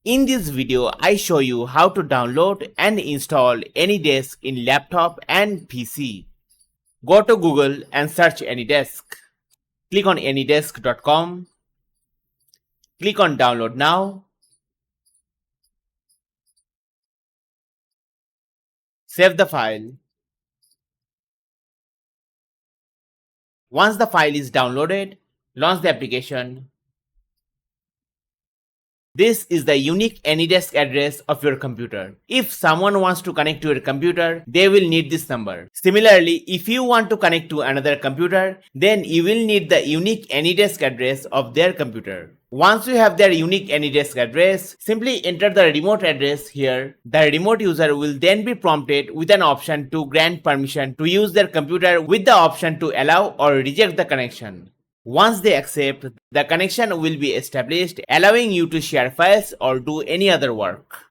In this video, I show you how to download and install AnyDesk in laptop and PC. Go to Google and search AnyDesk. Click on anydesk.com. Click on Download Now. Save the file. Once the file is downloaded, launch the application. This is the unique AnyDesk address of your computer. If someone wants to connect to your computer, they will need this number. Similarly, if you want to connect to another computer, then you will need the unique AnyDesk address of their computer. Once you have their unique AnyDesk address, simply enter the remote address here. The remote user will then be prompted with an option to grant permission to use their computer with the option to allow or reject the connection. Once they accept, the connection will be established, allowing you to share files or do any other work.